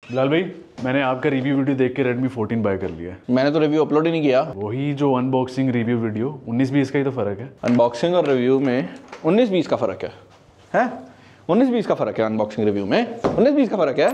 बिलाल भाई, मैंने आपका रिव्यू वीडियो देख के Redmi 14 बाय कर लिया है। मैंने तो रिव्यू अपलोड ही नहीं किया। वही जो अनबॉक्सिंग रिव्यू वीडियो 19-20 का ही तो फ़र्क है। अनबॉक्सिंग और रिव्यू में 19-20 का फ़र्क है? हैं? 19-20 का फ़र्क है अनबॉक्सिंग रिव्यू में? 19-20 का फ़र्क है।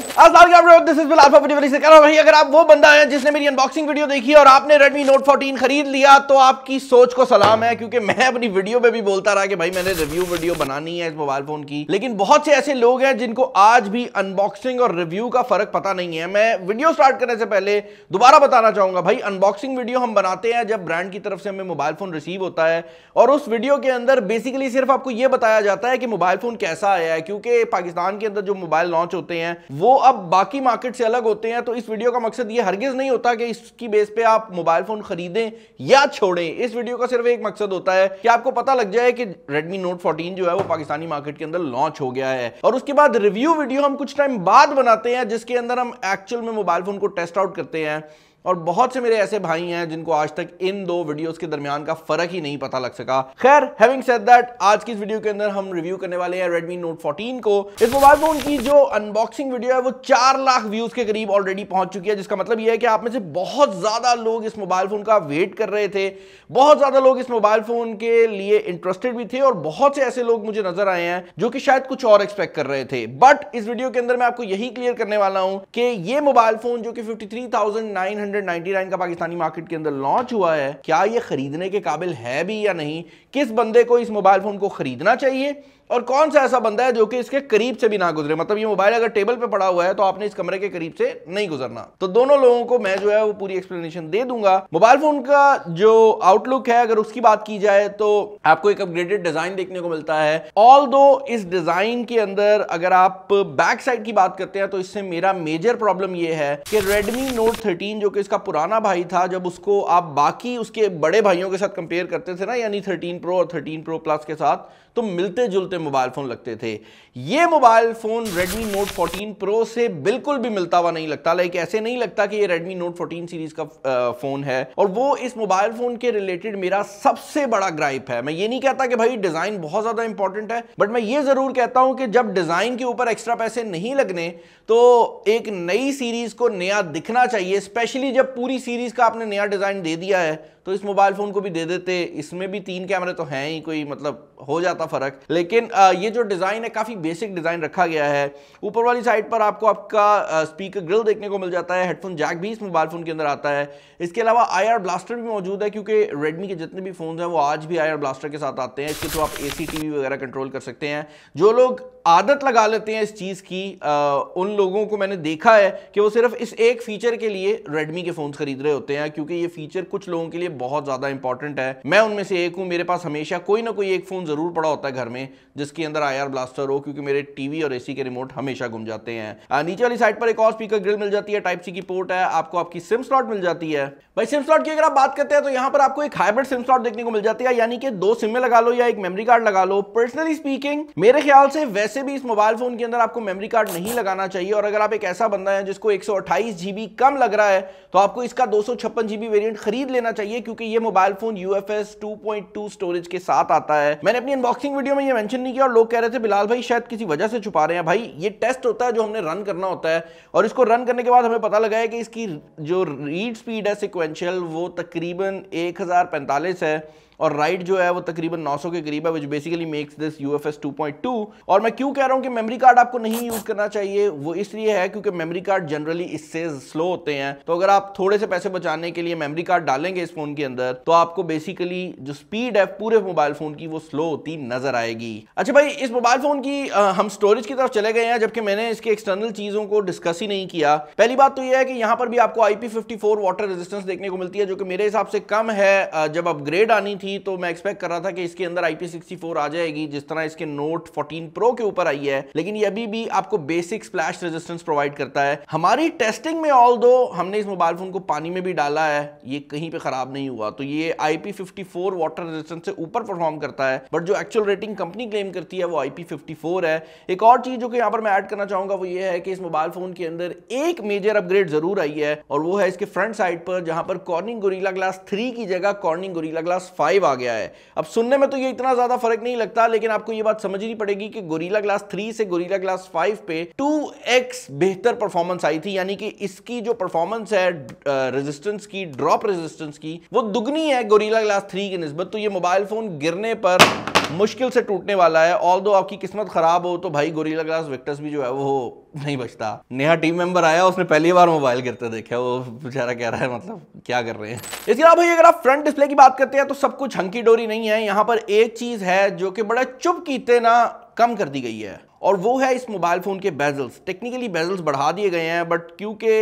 दिस इज बिलाल फॉर से कह रहा हूं भाई, अगर आप वो बंदा है जिसने मेरी अनबॉक्सिंग वीडियो देखी और आपने Redmi Note 14 खरीद लिया तो आपकी सोच को सलाम है, क्योंकि मैं अपनी वीडियो में भी बोलता रहा कि भाई मैंने रिव्यू वीडियो बनानी है इस मोबाइल फोन की, लेकिन बहुत से ऐसे लोग हैं जिनको आज भी अनबॉक्सिंग और रिव्यू का फर्क पता नहीं है। मैं वीडियो स्टार्ट करने से पहले दोबारा बताना चाहूंगा भाई, अनबॉक्सिंग वीडियो हम बनाते हैं जब ब्रांड की तरफ से हमें मोबाइल फोन रिसीव होता है, और उस वीडियो के अंदर बेसिकली सिर्फ आपको यह बताया जाता है कि मोबाइल फोन कैसा आया है, क्योंकि पाकिस्तान के अंदर जो मोबाइल लॉन्च होते हैं वो अब बाकी मार्केट से अलग होते हैं। तो इस वीडियो का मकसद ये हरगिज नहीं होता कि इसकी बेस पे आप मोबाइल फोन खरीदें या छोड़ें। इस वीडियो का सिर्फ एक मकसद होता है कि आपको पता लग जाए कि Redmi Note 14 जो है वो पाकिस्तानी मार्केट के अंदर लॉन्च हो गया है, और उसके बाद रिव्यू वीडियो हम कुछ टाइम बाद बनाते हैं जिसके अंदर हम एक्चुअल में मोबाइल फोन को टेस्ट आउट करते हैं। और बहुत से मेरे ऐसे भाई हैं जिनको आज तक इन दो वीडियोस के दरमियान का फर्क ही नहीं पता लग सका। खैर, हैविंग सेड दैट, आज की इस वीडियो के अंदर हम रिव्यू करने वाले हैं Redmi Note 14 को। इस मोबाइल फोन की जो अनबॉक्सिंग वीडियो है वो 4 लाख व्यूज के करीब ऑलरेडी पहुंच चुकी है, जिसका मतलब यह है कि आप में से बहुत ज्यादा लोग इस मोबाइल फोन का वेट कर रहे थे, बहुत ज्यादा लोग इस मोबाइल फोन के लिए इंटरेस्टेड भी थे, और बहुत से ऐसे लोग मुझे नजर आए हैं जो कि शायद कुछ और एक्सपेक्ट कर रहे थे। बट इस वीडियो के अंदर मैं आपको यही क्लियर करने वाला हूं कि ये मोबाइल फोन जो कि 53,999 का पाकिस्तानी मार्केट के अंदर लॉन्च हुआ है, क्या ये खरीदने के काबिल है भी या नहीं, किस बंदे को इस मोबाइल फोन को खरीदना चाहिए, और कौन सा ऐसा बंदा है जो कि इसके करीब से भी ना गुजरे। मतलब ये मोबाइल अगर टेबल पे पड़ा हुआ है तो आपने इस कमरे के करीब से नहीं गुजरना। तो दोनों लोगों को मैं जो है वो पूरी एक्सप्लेनेशन दे दूंगा। मोबाइल फोन का जो आउटलुक है, अगर उसकी बात की जाए तो आपको एक अपग्रेडेड डिजाइन देखने को मिलता है। ऑल्दो इस डिजाइन के अंदर अगर आप बैक साइड की बात करते हैं तो इससे मेरा मेजर प्रॉब्लम यह है कि Redmi Note 13 जो कि इसका पुराना भाई था, जब उसको आप बाकी उसके बड़े भाइयों के साथ कंपेयर करते थे ना, यानी 13 Pro और 13 Pro Plus के साथ, तो मिलते जुलते मोबाइल फोन लगते थे। ये mobile phone Redmi Note 14 Pro से बिल्कुल भी मिलता हुआ नहीं लगता। लाइक ऐसे नहीं लगता कि ये Redmi Note 14 सीरीज का फोन है, और वो इस मोबाइल फोन के रिलेटेड मेरा सबसे बड़ा ग्राइप है। मैं ये नहीं कहता कि भाई डिजाइन बहुत ज्यादा इंपॉर्टेंट है, बट मैं ये जरूर कहता हूं कि जब डिजाइन के ऊपर एक्स्ट्रा पैसे नहीं लगने तो एक नई सीरीज को नया दिखना चाहिए। स्पेशली जब पूरी सीरीज का आपने नया डिजाइन दे दिया है तो इस मोबाइल फोन को भी दे देते। इसमें भी 3 कैमरे तो हैं ही, कोई मतलब हो जाता फर्क, लेकिन ये जो डिजाइन है काफी बेसिक डिजाइन रखा गया है। ऊपर वाली साइड पर आपको आपका स्पीकर ग्रिल देखने को मिल जाता है, हेडफोन जैक भी इस मोबाइल फोन के अंदर आता है। इसके अलावा IR ब्लास्टर भी मौजूद है, क्योंकि Redmi के जितने भी फोन हैं वो आज भी IR ब्लास्टर के साथ आते हैं। इसके थ्रू आप AC TV वगैरह कंट्रोल कर सकते हैं। जो लोग आदत लगा लेते हैं इस चीज की, उन लोगों को मैंने देखा है कि वो सिर्फ इस एक फीचर के लिए Redmi के फोन खरीद रहे होते हैं, क्योंकि ये फीचर कुछ लोगों के लिए बहुत ज्यादा इंपॉर्टेंट है। मैं उनमें से एक हूं। मेरे पास हमेशा कोई ना कोई एक फोन जरूर पड़ा होता है घर में जिसके अंदर IR ब्लास्टर हो, क्योंकि मेरे टीवी और AC के रिमोट हमेशा गुम जाते हैं। नीचे वाली साइड पर एक और स्पीकर ग्रिल मिल जाती है, टाइप C की पोर्ट है, आपको आपकी सिम स्लॉट मिल जाती है। भाई सिम स्लॉट की अगर आप बात करते हैं तो यहां पर आपको एक हाइब्रिड सिम स्लॉट देखने को मिल जाती है, यानी कि 2 सिम में लगा लो या एक मेमोरी कार्ड लगा लो। पर्सनली स्पीकिंग मेरे ख्याल से वैसे भी इस मोबाइल फोन के अंदर आपको मेमोरी कार्ड नहीं लगाना चाहिए, और अगर आप एक ऐसा बंदा है जिसको 128 GB कम लग रहा है तो आपको इसका 256 GB वेरिएंट खरीद लेना चाहिए, क्योंकि ये मोबाइल फोन UFS 2.2 स्टोरेज के साथ आता है। मैंने अपनी अनबॉक्सिंग वीडियो में ये मेंशन नहीं किया और लोग कह रहे थे बिलाल भाई शायद किसी वजह से छुपा रहे हैं। भाई ये टेस्ट होता है जो हमने रन करना होता है, और इसको रन करने के बाद हमें पता लगा है कि इसकी जो रीड स्पीड है सिक्वेंशियल वो तकरीबन 1045 है, और राइट जो है वो तकरीबन 900 के करीब है, which basically makes this UFS 2.2। और मैं क्यों कह रहा हूं कि मेमोरी कार्ड आपको नहीं यूज करना चाहिए, वो इसलिए है क्योंकि मेमोरी कार्ड जनरली इससे स्लो होते हैं। तो अगर आप थोड़े से पैसे बचाने के लिए मेमोरी कार्ड डालेंगे इस फोन के अंदर तो आपको बेसिकली जो स्पीड है पूरे मोबाइल फोन की वो स्लो होती नजर आएगी। अच्छा भाई, इस मोबाइल फोन की हम स्टोरेज की तरफ चले गए हैं, जबकि मैंने इसके एक्सटर्नल चीजों को डिस्कस ही नहीं किया। पहली बात तो यह है कि यहां पर भी आपको IP54 वाटर रेजिस्टेंस देखने को मिलती है, जो कि मेरे हिसाब से कम है। जब अपग्रेड आनी थी तो मैं एक्सपेक्ट कर रहा था कि इसके अंदर IP64 आ जाएगी, जिस तरह इसके Note 14 Pro के ऊपर आई है, लेकिन ये अभी भी आपको बेसिक स्प्लैश रेजिस्टेंस प्रोवाइड करता है। हमारी टेस्टिंग में ऑल्दो हमने इस मोबाइल फोन को पानी में भी डाला है, ये कहीं पे खराब नहीं हुआ, तो ये IP54 वाटर रेजिस्टेंस से ऊपर परफॉर्म करता है, बट जो एक्चुअल रेटिंग कंपनी क्लेम करती है वो IP54 है। एक और चीज जो कि यहां पर मैं ऐड करना चाहूंगा वो ये है कि इस मोबाइल फोन के अंदर एक मेजर अपग्रेड जरूर आई है, और वो है इसके फ्रंट साइड पर, जहां पर कॉर्निंग गोरिल्ला ग्लास 3 की जगह कॉर्निंग गोरिल्ला ग्लास 5 5 आ गया है। अब सुनने में तो ये इतना ज्यादा फर्क नहीं लगता, लेकिन आपको ये बात समझनी पड़ेगी कि गोरिल्ला ग्लास 3 से गोरिल्ला ग्लास 5 पे 2x बेहतर परफॉर्मेंस आई थी, यानी कि इसकी जो परफॉर्मेंस है रेजिस्टेंस की, ड्रॉप रेजिस्टेंस की, वो दुगनी है गोरिल्ला ग्लास 3 की निस्बत। तो ये मोबाइल फोन गिरने पर मुश्किल से टूटने वाला है। ऑल्दो आपकी किस्मत खराब हो तो भाई गोरिल्ला ग्लास विक्टस भी जो है वो नहीं बचता। नया टीम मेंबर आया, उसने पहली बार मोबाइल गिरते देखा, वो बेचारा कह रहा है मतलब क्या कर रहे हैं। इसके अलावा भाई अगर आप फ्रंट डिस्प्ले की बात करते हैं तो सब कुछ हंकी डोरी नहीं है। यहां पर एक चीज है जो कि बड़ा चुप कीते ना कम कर दी गई है, और वो है इस मोबाइल फोन के बेजल्स। टेक्निकली बेजल्स बढ़ा दिए गए हैं, बट क्योंकि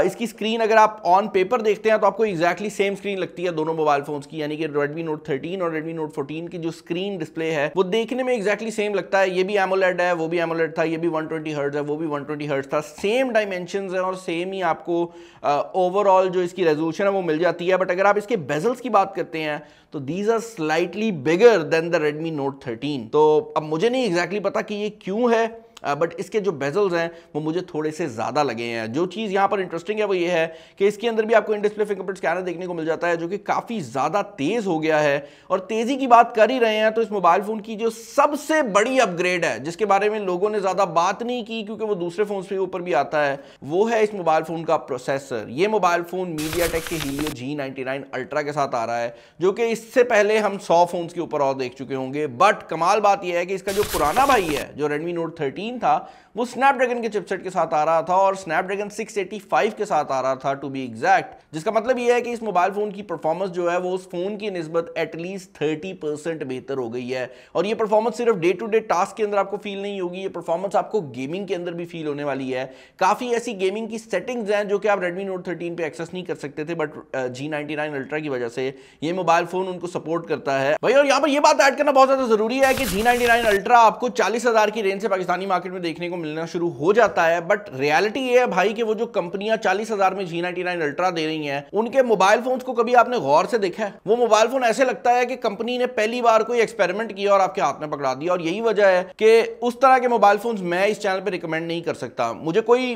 इसकी स्क्रीन अगर आप ऑन पेपर देखते हैं तो आपको एग्जैक्टली सेम स्क्रीन लगती है दोनों मोबाइल फोन्स की, यानी कि Redmi Note 13 और Redmi Note 14 की जो स्क्रीन डिस्प्ले है वो देखने में एग्जैक्टली सेम लगता है। ये भी AMOLED है, वो भी AMOLED था, ये भी 120 हर्ट्ज है, वो भी 120 हर्ट्ज था। सेम डायमेंशंस है और सेम ही आपको ओवरऑल जो इसकी रेजोल्यूशन है वो मिल जाती है। बट अगर आप इसके बेजल्स की बात करते हैं तो these are slightly bigger than the Redmi Note 13। तो अब मुझे नहीं एग्जैक्टली पता कि ये क्यों है, बट इसके जो बेजल्स हैं वो मुझे थोड़े से ज़्यादा लगे हैं। जो चीज़ यहाँ पर इंटरेस्टिंग है वो ये है कि इसके अंदर भी आपको इन डिस्प्ले फिंगरप्रिंट स्कैनर देखने को मिल जाता है, जो कि काफ़ी ज़्यादा तेज़ हो गया है। और तेज़ी की बात कर ही रहे हैं तो इस मोबाइल फ़ोन की जो सबसे बड़ी अपग्रेड है, जिसके बारे में लोगों ने ज़्यादा बात नहीं की क्योंकि वो दूसरे फ़ोन के ऊपर भी आता है, वो है इस मोबाइल फ़ोन का प्रोसेसर। ये मोबाइल फ़ोन MediaTek के Helio G99 Ultra के साथ आ रहा है, जो कि इससे पहले हम 100 फ़ोन्स के ऊपर और देख चुके होंगे। बट कमाल बात यह है कि इसका जो पुराना भाई है, जो Redmi Note 13 था, वो स्नैपड्रैगन के चिपसेट के साथ आ रहा था और स्नैपड्रैगन 685 के साथ आ रहा था टू बी एग्जैक्ट, जिसका मतलब यह है कि इस मोबाइल फोन की परफॉर्मेंस जो है वो उस फोन की निस्बत एटलीस्ट 30% बेहतर हो गई है। और ये परफॉर्मेंस सिर्फ डे टू डे टास्क के अंदर आपको फील नहीं होगी, ये परफॉर्मेंस आपको गेमिंग के अंदर भी फील होने वाली है। काफी ऐसी गेमिंग की सेटिंग्स हैं जो कि आप Redmi Note 13 पे एक्सेस नहीं कर सकते थे, बट G99 Ultra की वजह से ये मोबाइल फोन उनको सपोर्ट करता है भाई। और यहाँ पर यह बात ऐड करना बहुत ज्यादा जरूरी है कि G99 Ultra आपको 40,000 की रेंज से पाकिस्तानी मार्केट में देखने को मिलना शुरू हो जाता है। बट रियलिटी ये है भाई कि वो जो कंपनियां 40,000 में G99 Ultra दे रही हैं, उनके मोबाइल फोन्स को कभी आपने गौर से देखा है? वो मोबाइल फोन ऐसे लगता है कि कंपनी ने पहली बार कोई एक्सपेरिमेंट किया और आपके हाथ में पकड़ा दिया। और यही वजह है कि उस तरह के मोबाइल फोन्स मैं इस चैनल पे रिकमेंड नहीं कर सकता। मुझे कोई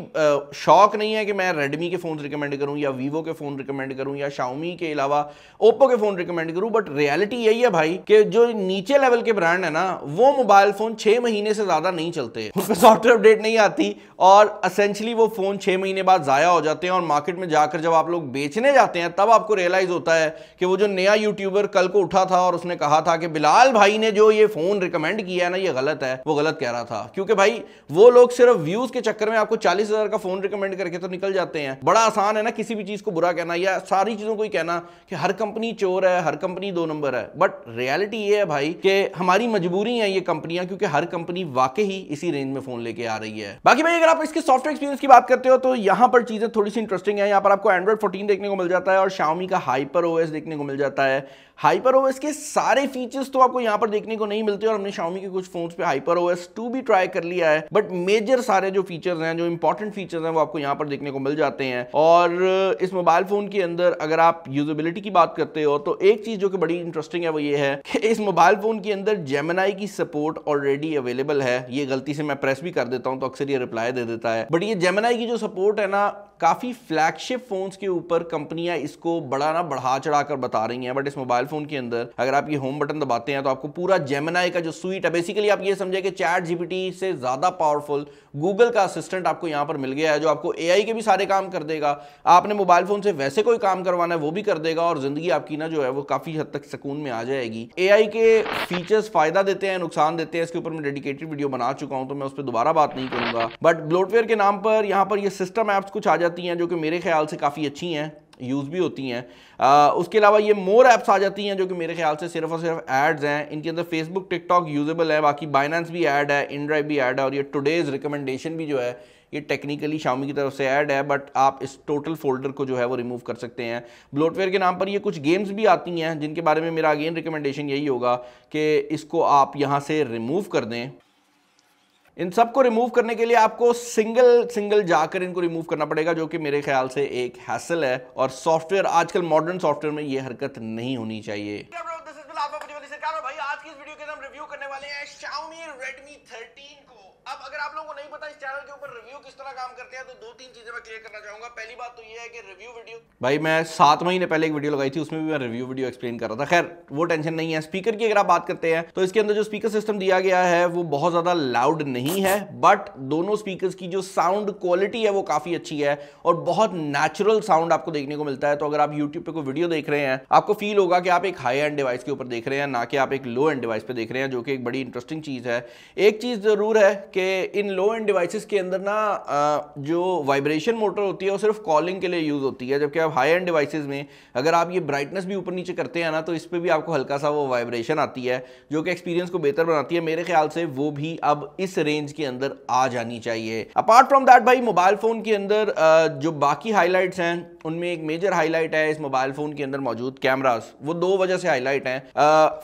शौक नहीं है कि मैं Redmi के फोन रिकमेंड करूं या Vivo के फोन रिकमेंड करूं या Xiaomi के अलावा Oppo के फोन रिकमेंड करूं, बट रियलिटी यही है भाई कि जो नीचे लेवल के ब्रांड है ना, वो मोबाइल फोन 6 महीने से ज्यादा नहीं चलते, उन पर सॉफ्टवेयर अपडेट नहीं आती और एसेंशियली वो फोन 6 महीने बाद जाया हो जाते हैं। और मार्केट में जाकर जब आप लोग बेचने जाते हैं तब आपको रियलाइज होता है कि वो जो नया यूट्यूबर कल को उठा था और उसने कहा था कि बिलाल भाई ने जो ये फोन रिकमेंड किया है ना, ये गलत है, वो गलत कह रहा था। क्योंकि भाई वो लोग सिर्फ व्यूज के चक्कर में आपको 40,000 का फोन रिकमेंड करके तो निकल जाते हैं। बड़ा आसान है ना किसी भी चीज को बुरा कहना या सारी चीजों को ही कहना कि हर कंपनी चोर है, हर कंपनी 2 नंबर है। बट रियलिटी ये है भाई कि हमारी मजबूरी है ये कंपनियां, क्योंकि हर कंपनी वाकई ही इसी रेंज में फोन लेके आ रही है। बाकी भाई अगर आप इसके सॉफ्टवेयर एक्सपीरियंस की बात करते हो तो यहां पर चीजें थोड़ी सी इंटरेस्टिंग है। यहां पर आपको Android 14 देखने को मिल जाता है और Xiaomi का HyperOS देखने को मिल जाता है। HyperOS के सारे फीचर्स तो आपको यहां पर देखने को नहीं मिलते और हमने Xiaomi के कुछ फोन्स पे HyperOS 2 भी ट्राई कर लिया है, बट मेजर सारे जो फीचर्स हैं, जो इंपॉर्टेंट फीचर्स हैं, वो आपको यहां पर देखने को मिल जाते हैं। और इस मोबाइल फोन के अंदर अगर आप यूजेबिलिटी की बात करते हो तो एक चीज जो कि बड़ी इंटरेस्टिंग है वो ये है कि इस मोबाइल फोन के अंदर Gemini की सपोर्ट ऑलरेडी अवेलेबल है। ये गलती से मैं प्रेस भी कर देता हूं तो अक्सर ये रिप्लाई दे देता है, बट ये Gemini की जो सपोर्ट है ना, काफी फ्लैगशिप फोन्स के ऊपर कंपनियां इसको बढ़ा चढ़ाकर बता रही हैं। बट इस मोबाइल फोन के अंदर अगर आप ये होम बटन दबाते हैं तो आपको पूरा Gemini का जो स्वीट है, बेसिकली आप ये समझे कि ChatGPT से ज्यादा पावरफुल गूगल का असिस्टेंट आपको यहां पर मिल गया है, जो आपको AI के भी सारे काम कर देगा। आपने मोबाइल फोन से वैसे कोई काम करवाना है वो भी कर देगा और जिंदगी आपकी ना जो है वो काफी हद तक सुकून में आ जाएगी। AI के फीचर्स फायदा देते हैं, नुकसान देते हैं, इसके ऊपर मैं डेडिकेटेड वीडियो बना चुका हूं तो मैं उस पर दोबारा बात नहीं करूंगा। बट ब्लोटवेयर के नाम पर यहां पर ये सिस्टम एप्स कुछ आ जाती हैं जो कि मेरे ख्याल से काफी अच्छी हैं, यूज भी होती हैं। उसके अलावा ये मोर ऐप्स आ जाती हैं जो कि मेरे ख्याल से सिर्फ और सिर्फ एड्स हैं। इनके अंदर फेसबुक, टिकटॉक यूजेबल है, बाकी बाइनेंस भी ऐड है, इनड्राइव भी ऐड है और ये टुडेज रिकमेंडेशन भी जो है ये टेक्निकली Xiaomi की तरफ से ऐड है, बट आप इस टोटल फोल्डर को जो है वो रिमूव कर सकते हैं। ब्लोटवेयर के नाम पर ये कुछ गेम्स भी आती हैं जिनके बारे में मेरा अगेन रिकमेंडेशन यही होगा कि इसको आप यहाँ से रिमूव कर दें। इन सबको रिमूव करने के लिए आपको सिंगल जाकर इनको रिमूव करना पड़ेगा, जो कि मेरे ख्याल से एक हैसल है और सॉफ्टवेयर, आजकल मॉडर्न सॉफ्टवेयर में ये हरकत नहीं होनी चाहिए। भाई आज की इस वीडियो के अंदर हम रिव्यू करने वाले हैं Xiaomi Redmi 13 को। अब अगर आप लोगों को नहीं पता इस चैनल के ऊपर रिव्यू किस तरह काम करते हैं तो दो तीन चीजें मैं क्लियर करना चाहूंगा। पहली बात तो ये है कि रिव्यू वीडियो, भाई मैं 7 महीने पहले एक वीडियो लगाई थी, उसमें भी मैं रिव्यू वीडियो एक्सप्लेन कर रहा था। खैर वो टेंशन नहीं है। स्पीकर की अगर आप बात करते हैं तो इसके अंदर जो स्पीकर सिस्टम दिया गया है वो बहुत ज्यादा लाउड नहीं है, बट दोनों स्पीकर्स की जो साउंड क्वालिटी है वो काफी अच्छी है और बहुत नेचुरल साउंड आपको देखने को मिलता है। तो अगर आप यूट्यूब पे कोई वीडियो देख रहे हैं आपको फील होगा कि आप एक हाई एंड डिवाइस के ऊपर देख रहे हैं, ना कि आप एक लो एंड डिवाइस पे देख रहे हैं, जो कि एक बड़ी इंटरेस्टिंग चीज है। एक चीज जरूर है कि इन लो एंड डिवाइसेस के अंदर ना जो वाइब्रेशन मोटर होती है वो सिर्फ कॉलिंग के लिए यूज होती है, जबकि आप हाई एंड डिवाइसेस में अगर आप ये ब्राइटनेस भी ऊपर नीचे करते हैं ना तो इस पे भी आपको हल्का सा वो वाइब्रेशन आती है जो कि एक्सपीरियंस को बेहतर बनाती है। मेरे ख्याल से वो भी अब इस रेंज के अंदर आ जानी चाहिए। अपार्ट फ्रॉम दैट भाई मोबाइल फोन के अंदर जो बाकी हाईलाइट्स हैं उनमें एक मेजर हाईलाइट है इस मोबाइल फोन के अंदर मौजूद कैमरास, वो दो वजह से हाईलाइट हैं।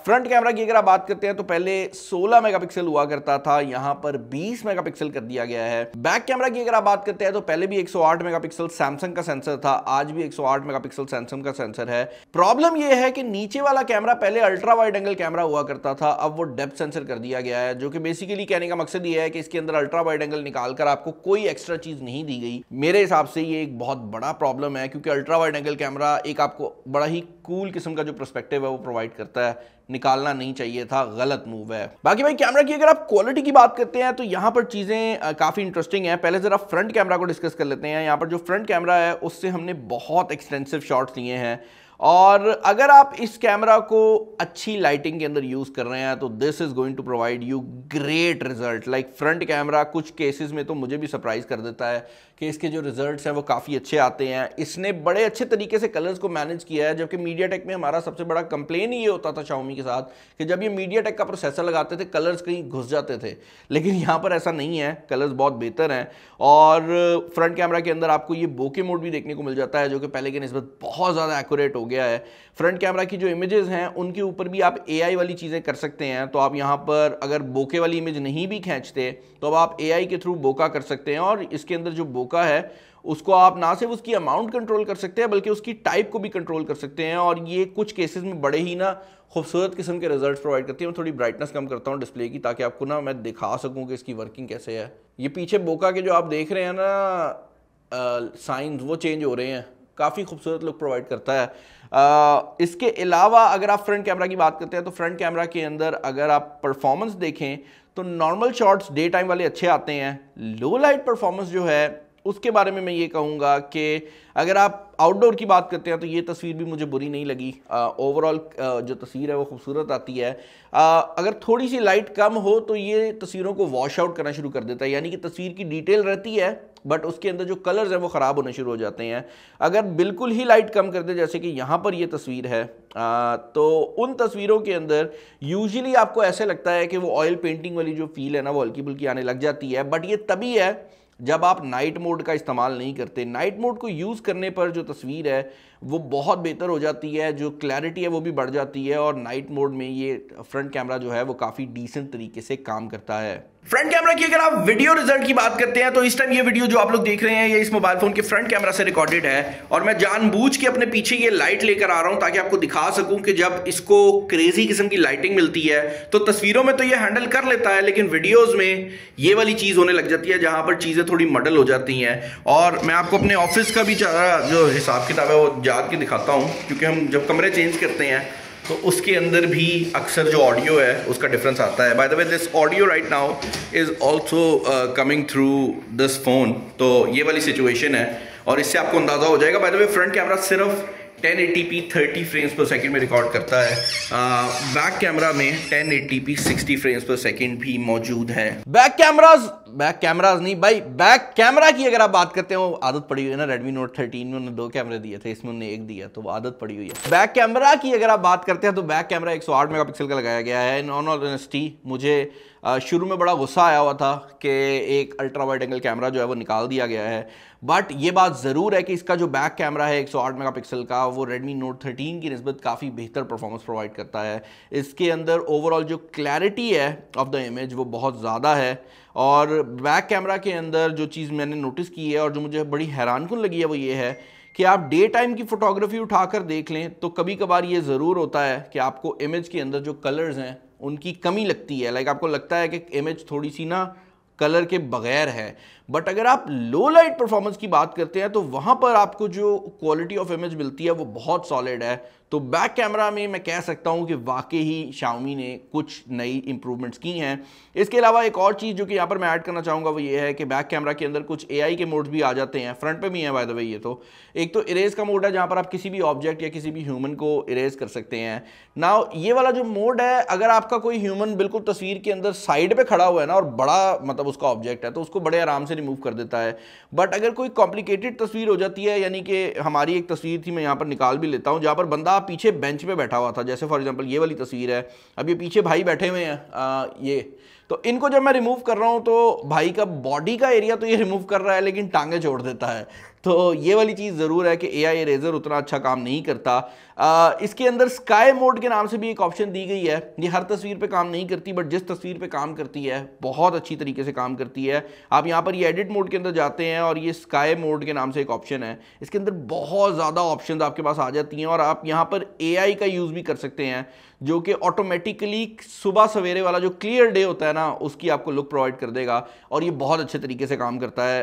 फ्रंट कैमरा की अगर आप बात करते हैं तो पहले 16 मेगापिक्सल हुआ करता था, यहां पर 20 मेगापिक्सल कर दिया गया है। बैक कैमरा की अगर आप बात करते हैं तो पहले भी 108 मेगापिक्सल सैमसंग का सेंसर था, आज भी 108 मेगापिक्सल सैमसंग का सेंसर है। प्रॉब्लम यह है कि नीचे वाला कैमरा पहले अल्ट्रा वाइड एंगल कैमरा हुआ करता था, अब वो डेप्थ सेंसर कर दिया गया है, जो कि बेसिकली कहने का मकसद यह है कि इसके अंदर अल्ट्रा वाइड एंगल निकालकर आपको कोई एक्स्ट्रा चीज नहीं दी गई। मेरे हिसाब से ये एक बहुत बड़ा प्रॉब्लम है, क्योंकि अल्ट्रा वाइड एंगल कैमरा एक आपको बड़ा ही कूल किस्म का जो पर्सपेक्टिव है वो प्रोवाइड करता है, निकालना नहीं चाहिए था, गलत मूव है। बाकी भाई कैमरा की अगर आप क्वालिटी की बात करते हैं तो यहां पर चीजें काफी इंटरेस्टिंग हैं। पहले जरा फ्रंट कैमरा को डिस्कस कर लेते हैं। यहां पर जो फ्रंट कैमरा है उससे हमने बहुत एक्सटेंसिव शॉट्स लिए हैं और अगर आप इस कैमरा को अच्छी लाइटिंग के अंदर यूज कर रहे हैं तो this is going to provide you great result. Like front camera कुछ केसेस में तो मुझे भी सरप्राइज कर देता है कि इसके जो रिजल्ट्स हैं वो काफ़ी अच्छे आते हैं। इसने बड़े अच्छे तरीके से कलर्स को मैनेज किया है, जबकि मीडियाटेक में हमारा सबसे बड़ा कंप्लेन ही ये होता था Xiaomi के साथ कि जब ये मीडियाटेक का प्रोसेसर लगाते थे कलर्स कहीं घुस जाते थे, लेकिन यहाँ पर ऐसा नहीं है, कलर्स बहुत बेहतर हैं। और फ्रंट कैमरा के अंदर आपको ये बोके मोड भी देखने को मिल जाता है, जो कि पहले की निस्बत बहुत ज़्यादा एक्यूरेट हो गया है। फ्रंट कैमरा की जो इमेजेस हैं उनके ऊपर भी आप AI वाली चीज़ें कर सकते हैं। तो आप यहाँ पर अगर बोके वाली इमेज नहीं भी खींचते तो अब आप AI के थ्रू बोका कर सकते हैं, और इसके अंदर जो बोका है उसको आप ना सिर्फ उसकी अमाउंट कंट्रोल कर सकते हैं बल्कि उसकी टाइप को भी कंट्रोल कर सकते हैं, और ये कुछ केसेस में बड़े ही ना खूबसूरत किस्म के रिजल्ट्स प्रोवाइड करती है। मैं थोड़ी ब्राइटनेस कम करता हूँ डिस्प्ले की ताकि आपको ना मैं दिखा सकूँ कि इसकी वर्किंग कैसे है। ये पीछे बोका के जो आप देख रहे हैं ना साइंस वो चेंज हो रहे हैं, काफ़ी खूबसूरत लुक प्रोवाइड करता है। इसके अलावा अगर आप फ्रंट कैमरा की बात करते हैं तो फ्रंट कैमरा के अंदर अगर आप परफॉर्मेंस देखें तो नॉर्मल शॉट्स डे टाइम वाले अच्छे आते हैं। लो लाइट परफॉर्मेंस जो है उसके बारे में मैं ये कहूँगा कि अगर आप आउटडोर की बात करते हैं तो ये तस्वीर भी मुझे बुरी नहीं लगी। ओवरऑल जो तस्वीर है वो खूबसूरत आती है। अगर थोड़ी सी लाइट कम हो तो ये तस्वीरों को वॉश आउट करना शुरू कर देता है, यानी कि तस्वीर की डिटेल रहती है बट उसके अंदर जो कलर्स हैं वो ख़राब होने शुरू हो जाते हैं। अगर बिल्कुल ही लाइट कम कर दे, जैसे कि यहाँ पर ये तस्वीर है, तो उन तस्वीरों के अंदर यूजुअली आपको ऐसे लगता है कि वो ऑयल पेंटिंग वाली जो फील है ना वो हल्की फुल्की आने लग जाती है, बट ये तभी है जब आप नाइट मोड का इस्तेमाल नहीं करते। नाइट मोड को यूज़ करने पर जो तस्वीर है वो बहुत बेहतर हो जाती है, जो क्लैरिटी है वो भी बढ़ जाती है, और नाइट मोड में ये फ्रंट कैमरा जो है वो काफ़ी डिसेंट तरीके से काम करता है। फ्रंट कैमरा की अगर आप वीडियो रिजल्ट की बात करते हैं तो इस टाइम ये वीडियो जो आप लोग देख रहे हैं ये इस मोबाइल फोन के फ्रंट कैमरा से रिकॉर्डेड है, और मैं जानबूझ के अपने पीछे ये लाइट लेकर आ रहा हूं ताकि आपको दिखा सकूं कि जब इसको क्रेजी किस्म की लाइटिंग मिलती है तो तस्वीरों में तो ये हैंडल कर लेता है, लेकिन वीडियोज में ये वाली चीज होने लग जाती है जहां पर चीजें थोड़ी मडल हो जाती हैं। और मैं आपको अपने ऑफिस का भी जो हिसाब किताब है वो याद के दिखाता हूँ, क्योंकि हम जब कमरे चेंज करते हैं तो उसके अंदर भी अक्सर जो ऑडियो है उसका डिफरेंस आता है। By the way this audio right now is also coming through this phone, तो ये वाली सिचुएशन है और इससे आपको अंदाजा हो जाएगा। By the way front camera सिर्फ 1080p 30 फ्रेम्स पर सेकंड में रिकॉर्ड करता है। बैक कैमरा में 1080p 60 फ्रेम्स पर सेकंड भी मौजूद है। बैक कैमराज नहीं भाई, बैक कैमरा की अगर आप बात करते हो आदत पड़ी हुई है ना, Redmi Note 13 में उन्होंने 2 कैमरे दिए थे, इसमें उन्होंने 1 दिया, तो वो आदत पड़ी हुई है। बैक कैमरा की अगर आप बात करते हैं तो बैक कैमरा 108 मेगापिक्सल का लगाया गया है। इन ऑल ऑनेस्टी मुझे शुरू में बड़ा गुस्सा आया हुआ था कि एक अल्ट्रा वाइड एंगल कैमरा जो है वो निकाल दिया गया है, बट ये बात ज़रूर है कि इसका जो बैक कैमरा है 108 मेगापिक्सल का वो Redmi Note 13 की निस्बत काफ़ी बेहतर परफॉर्मेंस प्रोवाइड करता है। इसके अंदर ओवरऑल जो क्लैरिटी है ऑफ द इमेज वो बहुत ज़्यादा है, और बैक कैमरा के अंदर जो चीज़ मैंने नोटिस की है और जो मुझे बड़ी हैरानकुन लगी है वो ये है कि आप डे टाइम की फोटोग्राफी उठाकर देख लें तो कभी कभार ये ज़रूर होता है कि आपको इमेज के अंदर जो कलर्स हैं उनकी कमी लगती है। लाइक आपको लगता है कि इमेज थोड़ी सी ना कलर के बगैर है। बट अगर आप लो लाइट परफॉर्मेंस की बात करते हैं तो वहाँ पर आपको जो क्वालिटी ऑफ इमेज मिलती है वो बहुत सॉलिड है। तो बैक कैमरा में मैं कह सकता हूँ कि वाकई ही Xiaomi ने कुछ नई इंप्रूवमेंट्स की हैं। इसके अलावा एक और चीज़ जो कि यहाँ पर मैं ऐड करना चाहूँगा वो ये है कि बैक कैमरा के अंदर कुछ AI के मोड्स भी आ जाते हैं, फ्रंट पे भी हैं बाय द वे। ये तो एक तो इरेज का मोड है जहाँ पर आप किसी भी ऑब्जेक्ट या किसी भी ह्यूमन को इरेज कर सकते हैं। नाउ ये वाला जो मोड है, अगर आपका कोई ह्यूमन बिल्कुल तस्वीर के अंदर साइड पे खड़ा हुआ है ना और बड़ा मतलब उसका ऑब्जेक्ट है तो उसको बड़े आराम से रिमूव कर देता है। बट अगर कोई कॉम्प्लिकेटेड तस्वीर हो जाती है, यानी कि हमारी एक तस्वीर थी, मैं यहाँ पर निकाल भी लेता हूँ, जहाँ पर बंदा पीछे बेंच पे बैठा हुआ था, जैसे फॉर एग्जांपल ये वाली तस्वीर है, अब ये पीछे भाई बैठे हुए हैं ये, तो इनको जब मैं रिमूव कर रहा हूँ तो भाई का बॉडी का एरिया तो ये रिमूव कर रहा है लेकिन टांगे छोड़ देता है। तो ये वाली चीज़ ज़रूर है कि AI इरेजर उतना अच्छा काम नहीं करता। इसके अंदर स्काई मोड के नाम से भी एक ऑप्शन दी गई है। ये हर तस्वीर पे काम नहीं करती, बट जिस तस्वीर पे काम करती है बहुत अच्छी तरीके से काम करती है। आप यहाँ पर ये एडिट मोड के अंदर जाते हैं और ये स्काई मोड के नाम से एक ऑप्शन है, इसके अंदर बहुत ज़्यादा ऑप्शन आपके पास आ जाती हैं और आप यहाँ पर AI का यूज़ भी कर सकते हैं, जो कि ऑटोमेटिकली सुबह सवेरे वाला जो क्लियर डे होता है ना उसकी आपको लुक प्रोवाइड कर देगा और ये बहुत अच्छे तरीके से काम करता है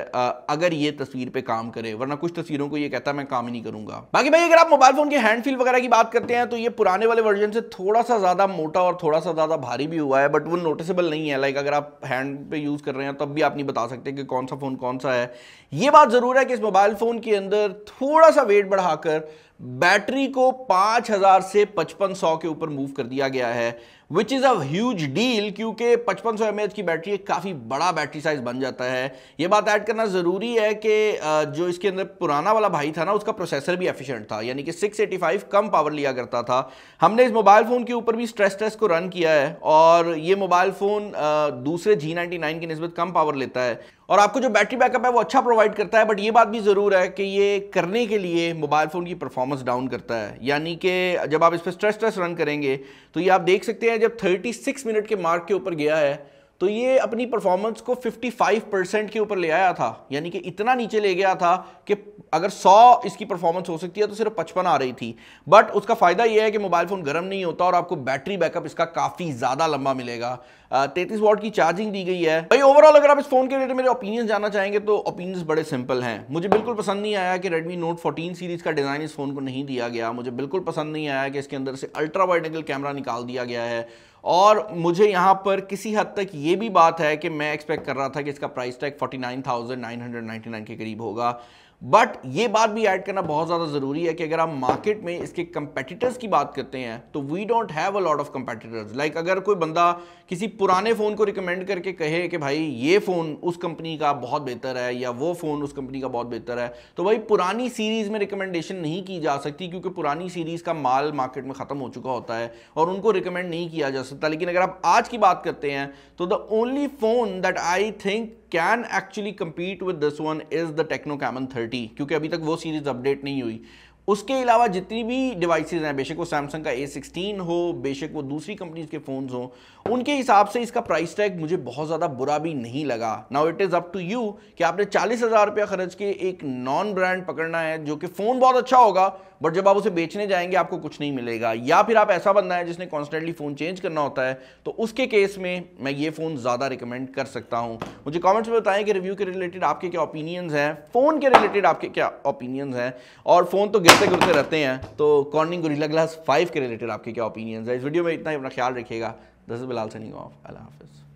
अगर ये तस्वीर पे काम करे, वरना कुछ तस्वीरों को ये कहता है मैं काम ही नहीं करूंगा। बाकी भाई अगर आप मोबाइल फोन के हैंड फील वगैरह की बात करते हैं तो ये पुराने वाले वर्जन से थोड़ा सा ज्यादा मोटा और थोड़ा सा ज्यादा भारी भी हुआ है, बट वो नोटिसेबल नहीं है। लाइक अगर आप हैंड पे यूज कर रहे हैं तब भी आप नहीं बता सकते कि कौन सा फोन कौन सा है। ये बात जरूर है कि इस मोबाइल फोन के अंदर थोड़ा सा वेट बढ़ाकर बैटरी को 5000 से 5500 के ऊपर मूव कर दिया गया है, which is a huge deal, क्योंकि 5500 mAh की बैटरी एक काफ़ी बड़ा बैटरी साइज बन जाता है। ये बात ऐड करना ज़रूरी है कि जो इसके अंदर पुराना वाला भाई था ना उसका प्रोसेसर भी एफिशिएंट था, यानी कि 685 कम पावर लिया करता था। हमने इस मोबाइल फ़ोन के ऊपर भी स्ट्रेस टेस्ट को रन किया है और ये मोबाइल फ़ोन दूसरे G99 की निस्बत कम पावर लेता है और आपको जो बैटरी बैकअप है वो अच्छा प्रोवाइड करता है। बट ये बात भी ज़रूर है कि ये करने के लिए मोबाइल फ़ोन की परफॉर्मेंस डाउन करता है, यानी कि जब आप इस पर स्ट्रेस टेस्ट रन करेंगे तो ये आप देख सकते हैं जब 36 मिनट के मार्क के ऊपर गया है तो ये अपनी परफॉर्मेंस को 55% के ऊपर ले आया था, यानी कि इतना नीचे ले गया था कि अगर 100 इसकी परफॉर्मेंस हो सकती है तो सिर्फ 55 आ रही थी। बट उसका फायदा यह है कि मोबाइल फोन गर्म नहीं होता और आपको बैटरी बैकअप इसका काफी ज्यादा लंबा मिलेगा। 33 वॉट की चार्जिंग दी गई है। भाई ओवरऑल अगर आप इस फोन के रिलेटेड मेरे ओपिनियन जानना चाहेंगे तो ओपिनियंस बड़े सिंपल हैं। मुझे बिल्कुल पसंद नहीं आया कि Redmi Note 14 सीरीज का डिजाइन इस फोन को नहीं दिया गया। मुझे बिल्कुल पसंद नहीं आया कि इसके अंदर से अल्ट्रा वाइड एंगल कैमरा निकाल दिया गया है और मुझे यहाँ पर किसी हद तक ये भी बात है कि मैं एक्सपेक्ट कर रहा था कि इसका प्राइस टैग 49,999 के करीब होगा। बट ये बात भी ऐड करना बहुत ज़्यादा ज़रूरी है कि अगर आप मार्केट में इसके कंपेटिटर्स की बात करते हैं तो we don't have a lot of competitors. Like अगर कोई बंदा किसी पुराने फ़ोन को रिकमेंड करके कहे कि भाई ये फ़ोन उस कंपनी का बहुत बेहतर है या वो फ़ोन उस कंपनी का बहुत बेहतर है, तो भाई पुरानी सीरीज़ में रिकमेंडेशन नहीं की जा सकती क्योंकि पुरानी सीरीज़ का माल मार्केट में ख़त्म हो चुका होता है और उनको रिकमेंड नहीं किया जा सकता। लेकिन अगर आप आज की बात करते हैं तो the only phone that I think can actually compete with this one is the Tecno Camon 30, क्योंकि अभी तक वो सीरीज अपडेट नहीं हुई। उसके अलावा जितनी भी डिवाइसेस हैं, बेशक वो सैमसंग का A16 हो, बेशक वो दूसरी कंपनीज के फ़ोन्स हों, उनके हिसाब से इसका प्राइस टैग मुझे बहुत ज़्यादा बुरा भी नहीं लगा। Now it is up to you कि आपने 40,000 रुपया खर्च के एक नॉन ब्रांड पकड़ना है जो कि फ़ोन बहुत अच्छा होगा बट जब आप उसे बेचने जाएंगे आपको कुछ नहीं मिलेगा, या फिर आप ऐसा बंदा है जिसने कॉन्स्टेंटली फ़ोन चेंज करना होता है, तो उसके केस में मैं ये फ़ोन ज़्यादा रिकमेंड कर सकता हूँ। मुझे कमेंट्स में बताएं कि रिव्यू के रिलेटेड आपके क्या ओपिनियंस हैं, फ़ोन के रिलेटेड आपके क्या ओपिनियंस हैं, और फ़ोन तो गिरते गिरते रहते हैं, तो कॉर्निंग गोरिल्ला ग्लास 5 के रिलेटेड आपके क्या ओपिनियंस है। इस वीडियो में इतना ही, अपना ख्याल रखिएगा। This is Bilal signing off. अल्लाह हाफिज़।